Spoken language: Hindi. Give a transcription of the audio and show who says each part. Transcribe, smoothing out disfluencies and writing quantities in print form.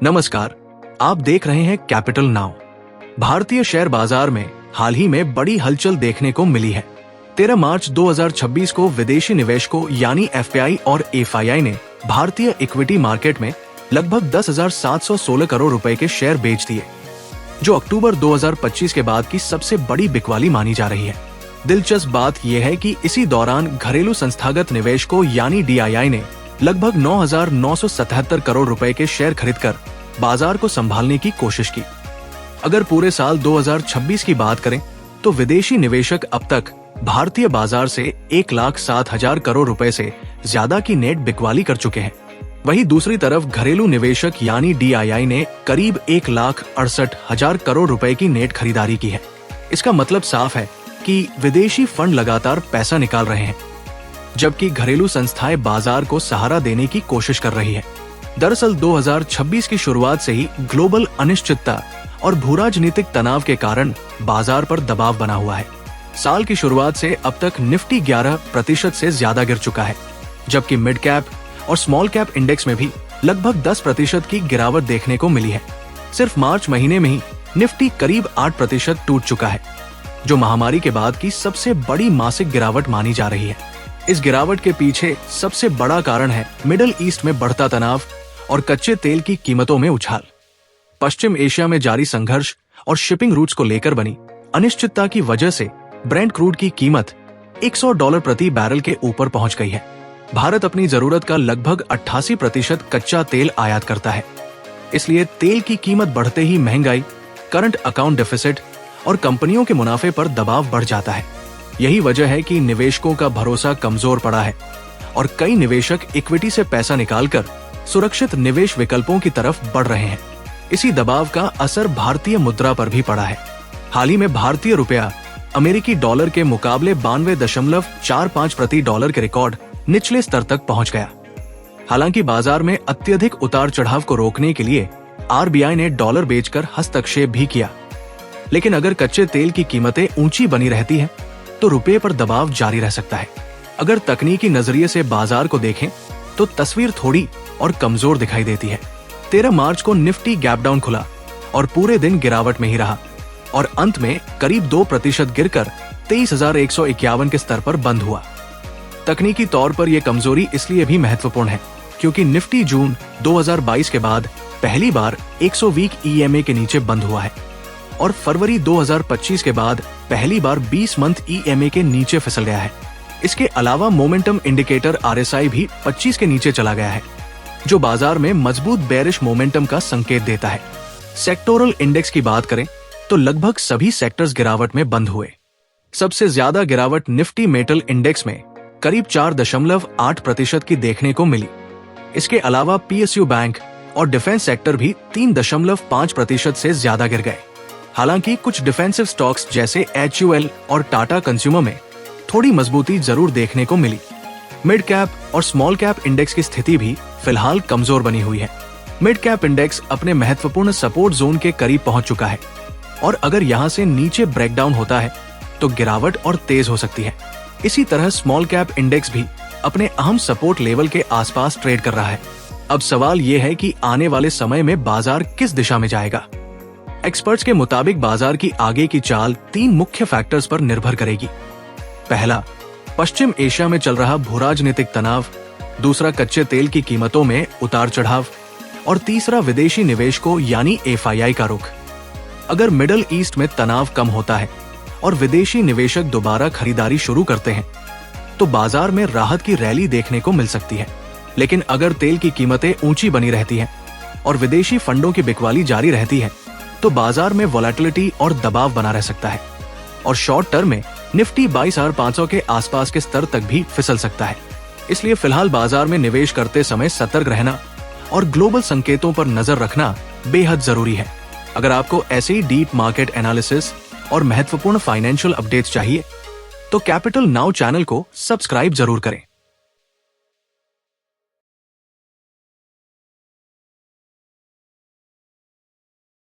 Speaker 1: नमस्कार, आप देख रहे हैं कैपिटल नाउ। भारतीय शेयर बाजार में हाल ही में बड़ी हलचल देखने को मिली है। 13 मार्च 2026 को विदेशी निवेशकों यानी एफपीआई और एफआईआई ने भारतीय इक्विटी मार्केट में लगभग 10,716 करोड़ रुपए के शेयर बेच दिए, जो अक्टूबर 2025 के बाद की सबसे बड़ी बिकवाली मानी जा रही है। दिलचस्प बात यह है कि इसी दौरान घरेलू संस्थागत निवेशकों यानी डीआईआई ने लगभग 9,977 करोड़ रुपए के शेयर खरीदकर बाजार को संभालने की कोशिश की। अगर पूरे साल 2026 की बात करें तो विदेशी निवेशक अब तक भारतीय बाजार से 1,07,000 करोड़ रुपए से ज्यादा की नेट बिकवाली कर चुके हैं। वहीं दूसरी तरफ घरेलू निवेशक यानी डीआईआई ने करीब 1,68,000 करोड़ रुपए की नेट खरीदारी की है। इसका मतलब साफ है कि विदेशी फंड लगातार पैसा निकाल रहे हैं, जबकि घरेलू संस्थाएं बाजार को सहारा देने की कोशिश कर रही है। दरअसल 2026 की शुरुआत से ही ग्लोबल अनिश्चितता और भूराजनीतिक तनाव के कारण बाजार पर दबाव बना हुआ है। साल की शुरुआत से अब तक निफ्टी 11% से ज्यादा गिर चुका है, जबकि मिड कैप और स्मॉल कैप इंडेक्स में भी लगभग 10% की गिरावट देखने को मिली है। सिर्फ मार्च महीने में ही निफ्टी करीब 8% टूट चुका है, जो महामारी के बाद की सबसे बड़ी मासिक गिरावट मानी जा रही है। इस गिरावट के पीछे सबसे बड़ा कारण है मिडिल ईस्ट में बढ़ता तनाव और कच्चे तेल की कीमतों में उछाल। पश्चिम एशिया में जारी संघर्ष और शिपिंग रूट्स को लेकर बनी अनिश्चितता की वजह से ब्रेंट क्रूड की कीमत $100 प्रति बैरल के ऊपर पहुंच गई है। भारत अपनी जरूरत का लगभग 88% कच्चा तेल आयात करता है, इसलिए तेल की कीमत बढ़ते ही महंगाई, करंट अकाउंट डेफिसिट और कंपनियों के मुनाफे पर दबाव बढ़ जाता है। यही वजह है कि निवेशकों का भरोसा कमजोर पड़ा है और कई निवेशक इक्विटी से पैसा निकालकर सुरक्षित निवेश विकल्पों की तरफ बढ़ रहे हैं। इसी दबाव का असर भारतीय मुद्रा पर भी पड़ा है। हाल ही में भारतीय रुपया अमेरिकी डॉलर के मुकाबले 92.45 प्रति डॉलर के रिकॉर्ड निचले स्तर तक पहुंच गया। हालांकि बाजार में अत्यधिक उतार चढ़ाव को रोकने के लिए आरबीआई ने डॉलर बेचकर हस्तक्षेप भी किया, लेकिन अगर कच्चे तेल की कीमतें ऊंची बनी रहती हैं, तो रुपये पर दबाव जारी रह सकता है। अगर तकनीकी नजरिए से बाजार को देखें तो तस्वीर थोड़ी और कमजोर दिखाई देती है। 13 मार्च को निफ्टी गैप डाउन खुला और पूरे दिन गिरावट में ही रहा और अंत में करीब 2% गिरकर 23,151 के स्तर पर बंद हुआ। तकनीकी तौर पर यह कमजोरी इसलिए भी महत्वपूर्ण है क्योंकि निफ्टी जून 2022 के बाद पहली बार 100 वीक ईएमए के नीचे बंद हुआ है और फरवरी 2025 के बाद पहली बार 20 मंथ ईएमए के नीचे फिसल गया है। इसके अलावा मोमेंटम इंडिकेटर आरएसआई भी 25 के नीचे चला गया है, जो बाजार में मजबूत बेरिश मोमेंटम का संकेत देता है। सेक्टोरल इंडेक्स की बात करें तो लगभग सभी सेक्टर्स गिरावट में बंद हुए। सबसे ज्यादा गिरावट निफ्टी मेटल इंडेक्स में करीब 4.8% की देखने को मिली। इसके अलावा पीएसयू बैंक और डिफेंस सेक्टर भी 3.5% से ज्यादा गिर गए। हालांकि कुछ डिफेंसिव स्टॉक्स जैसे HUL और टाटा कंज्यूमर में थोड़ी मजबूती जरूर देखने को मिली। मिड कैप और स्मॉल कैप इंडेक्स की स्थिति भी फिलहाल कमजोर बनी हुई है। मिड कैप इंडेक्स अपने महत्वपूर्ण सपोर्ट जोन के करीब पहुंच चुका है और अगर यहां से नीचे ब्रेकडाउन होता है तो गिरावट और तेज हो सकती है। इसी तरह स्मॉल कैप इंडेक्स भी अपने अहम सपोर्ट लेवल के आसपास ट्रेड कर रहा है। अब सवाल यह है कि आने वाले समय में बाजार किस दिशा में जाएगा। एक्सपर्ट्स के मुताबिक बाजार की आगे की चाल 3 मुख्य फैक्टर्स पर निर्भर करेगी। पहला, पश्चिम एशिया में चल रहा भूराजनीतिक तनाव, दूसरा कच्चे तेल की कीमतों में उतार चढ़ाव और तीसरा विदेशी निवेशकों यानी एफआईआई का रुख। अगर मिडिल ईस्ट में तनाव कम होता है और विदेशी निवेशक दोबारा खरीदारी शुरू करते हैं तो बाजार में राहत की रैली देखने को मिल सकती है। लेकिन अगर तेल की कीमतें ऊंची बनी रहती हैं और विदेशी फंडों की बिकवाली जारी रहती है तो बाजार में वोलेटिलिटी और दबाव बना रह सकता है और शॉर्ट टर्म में निफ्टी 22,500 के आसपास के स्तर तक भी फिसल सकता है। इसलिए फिलहाल बाजार में निवेश करते समय सतर्क रहना और ग्लोबल संकेतों पर नजर रखना बेहद जरूरी है। अगर आपको ऐसे ही डीप मार्केट एनालिसिस और महत्वपूर्ण फाइनेंशियल अपडेट्स चाहिए तो कैपिटल नाउ चैनल को सब्सक्राइब जरूर करें।